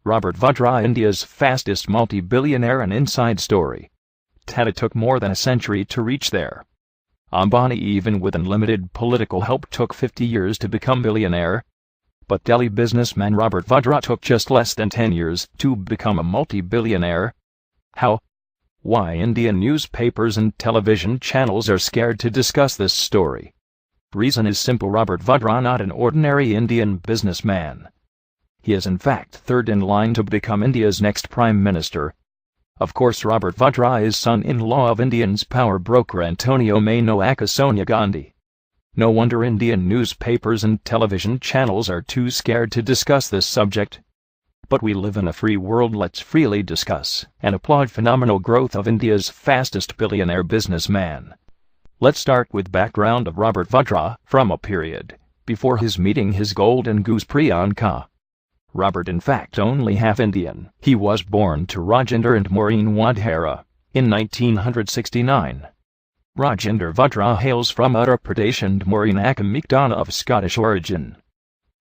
Robert Vadra, India's fastest multi-billionaire. An inside story. Tata took more than a century to reach there. Ambani, even with unlimited political help, took 50 years to become billionaire. But Delhi businessman Robert Vadra took just less than 10 years to become a multi-billionaire. How? Why Indian newspapers and television channels are scared to discuss this story. Reason is simple: Robert Vadra not an ordinary Indian businessman. He is in fact third in line to become India's next Prime Minister. Of course, Robert Vadra is son-in-law of India's power broker Antonio Mano aka Sonia Gandhi. No wonder Indian newspapers and television channels are too scared to discuss this subject. But we live in a free world. Let's freely discuss and applaud phenomenal growth of India's fastest billionaire businessman. Let's start with background of Robert Vadra from a period before his meeting his golden goose Priyanka. Robert in fact only half Indian. He was born to Rajendra and Maureen Vadra in 1969. Rajendra Vadra hails from Uttar Pradesh and Maureen aka McDonough of Scottish origin.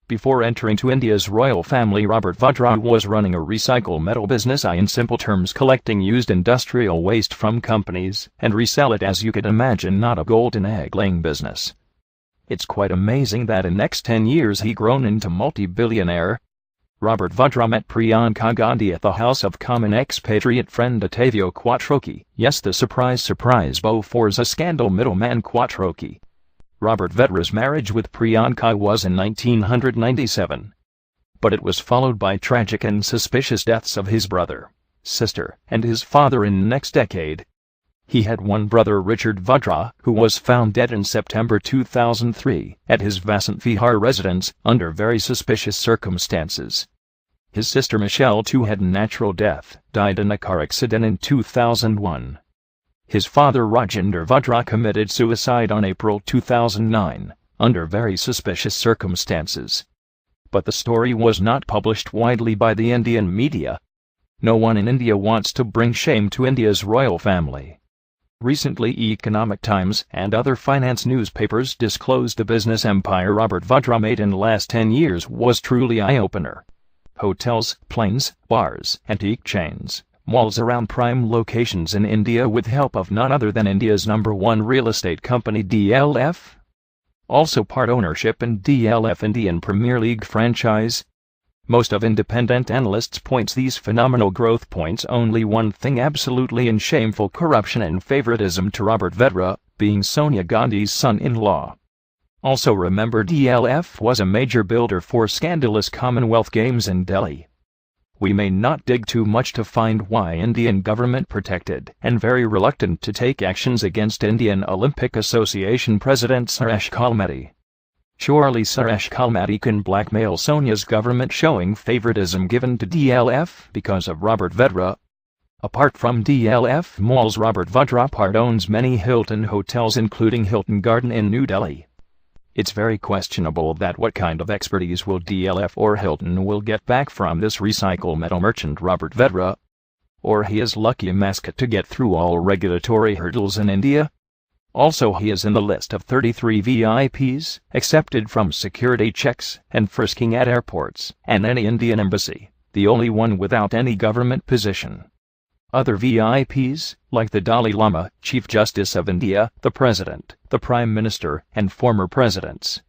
Before entering to India's royal family, Robert Vadra was running a recycle metal business, in simple terms collecting used industrial waste from companies and resell it. As you could imagine, not a golden egg-laying business. It's quite amazing that in next 10 years he grown into multi-billionaire. Robert Vadra met Priyanka Gandhi at the house of common expatriate friend Ottavio Quattrocchi. Yes, the surprise Boforza scandal middleman Quattrocchi. Robert Vadra's marriage with Priyanka was in 1997. But it was followed by tragic and suspicious deaths of his brother, sister, and his father in the next decade. He had one brother, Richard Vadra, who was found dead in September 2003 at his Vasant Vihar residence under very suspicious circumstances. His sister Michelle, too, had a natural death, died in a car accident in 2001. His father Rajendra Vadra committed suicide on April 2009, under very suspicious circumstances. But the story was not published widely by the Indian media. No one in India wants to bring shame to India's royal family. Recently, Economic Times and other finance newspapers disclosed the business empire Robert Vadra made in the last 10 years was truly eye-opener. Hotels, planes, bars, antique chains, malls around prime locations in India with help of none other than India's #1 real estate company DLF. Also part ownership in DLF Indian Premier League franchise. Most of independent analysts points these phenomenal growth points only one thing: absolutely and shameful corruption and favoritism to Robert Vadra, being Sonia Gandhi's son-in-law. Also remember, DLF was a major builder for scandalous Commonwealth Games in Delhi. We may not dig too much to find why Indian government protected and very reluctant to take actions against Indian Olympic Association President Suresh Kalmati. Surely Suresh Kalmati can blackmail Sonia's government, showing favoritism given to DLF because of Robert Vadra. Apart from DLF malls, Robert Vadra part owns many Hilton hotels including Hilton Garden in New Delhi. It's very questionable that what kind of expertise will DLF or Hilton will get back from this recycle metal merchant Robert Vadra. Or he is lucky mascot to get through all regulatory hurdles in India. Also, he is in the list of 33 VIPs accepted from security checks and frisking at airports and any Indian embassy, the only one without any government position. Other VIPs, like the Dalai Lama, Chief Justice of India, the President, the Prime Minister, and former presidents.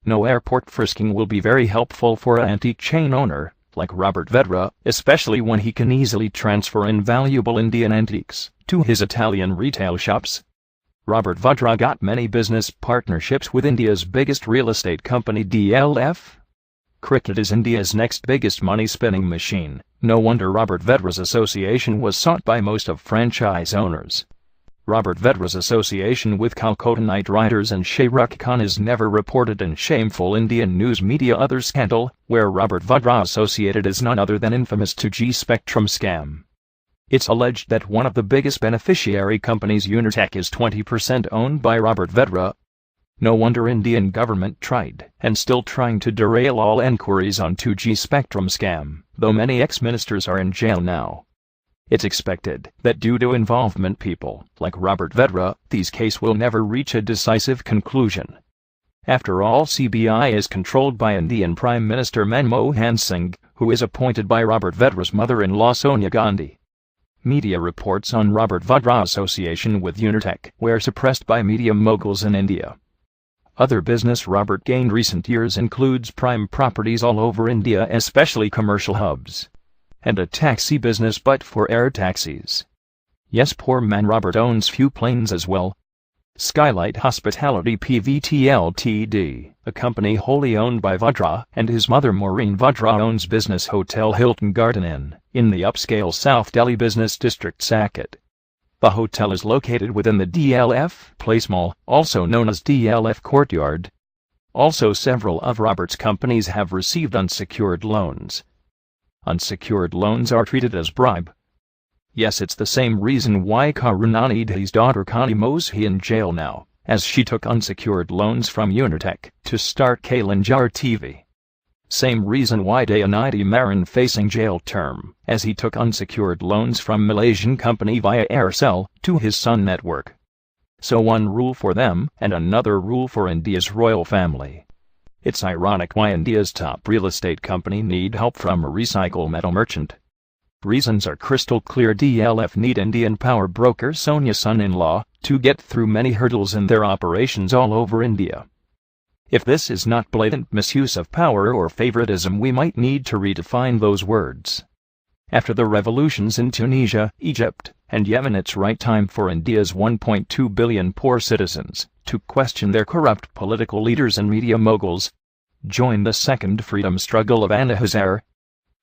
No airport frisking will be very helpful for an antique chain owner like Robert Vadra, especially when he can easily transfer invaluable Indian antiques to his Italian retail shops. Robert Vadra got many business partnerships with India's biggest real estate company DLF. Cricket is India's next biggest money-spinning machine. No wonder Robert Vadra's association was sought by most of franchise owners. Robert Vadra's association with Calcutta Knight Riders and Shah Rukh Khan is never reported in shameful Indian news media. Other scandal, where Robert Vadra associated, is none other than infamous 2G Spectrum scam. It's alleged that one of the biggest beneficiary companies, Unitech, is 20% owned by Robert Vadra. No wonder Indian government tried and still trying to derail all enquiries on 2G Spectrum scam, though many ex-ministers are in jail now. It's expected that due to involvement people like Robert Vadra, these case will never reach a decisive conclusion. After all, CBI is controlled by Indian Prime Minister Manmohan Singh, who is appointed by Robert Vadra's mother-in-law Sonia Gandhi. Media reports on Robert Vadra's association with Unitech were suppressed by media moguls in India. Other business Robert gained recent years includes prime properties all over India, especially commercial hubs, and a taxi business but for air taxis. Yes, poor man Robert owns few planes as well. Skylight Hospitality Pvt Ltd, a company wholly owned by Vadra, and his mother Maureen Vadra owns business hotel Hilton Garden Inn, in the upscale South Delhi business district Saket. The hotel is located within the DLF Place Mall, also known as DLF Courtyard. Also, several of Robert's companies have received unsecured loans. Unsecured loans are treated as bribe. Yes, it's the same reason why Karunanidhi's daughter Connie Moshi in jail now, as she took unsecured loans from Unitech to start Kalanjar TV. Same reason why Dayanidhi Maran facing jail term, as he took unsecured loans from Malaysian company via Aircel to his Sun network. So one rule for them and another rule for India's royal family. It's ironic why India's top real estate company need help from a recycle metal merchant. Reasons are crystal clear. DLF need Indian power broker Sonia's son-in-law to get through many hurdles in their operations all over India. If this is not blatant misuse of power or favoritism, we might need to redefine those words. After the revolutions in Tunisia, Egypt, and Yemen, it's right time for India's 1.2 billion poor citizens to question their corrupt political leaders and media moguls. Join the second freedom struggle of Anna Hazare.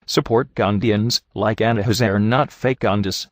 Support Gandhians like Anna Hazare, not fake Gandhis.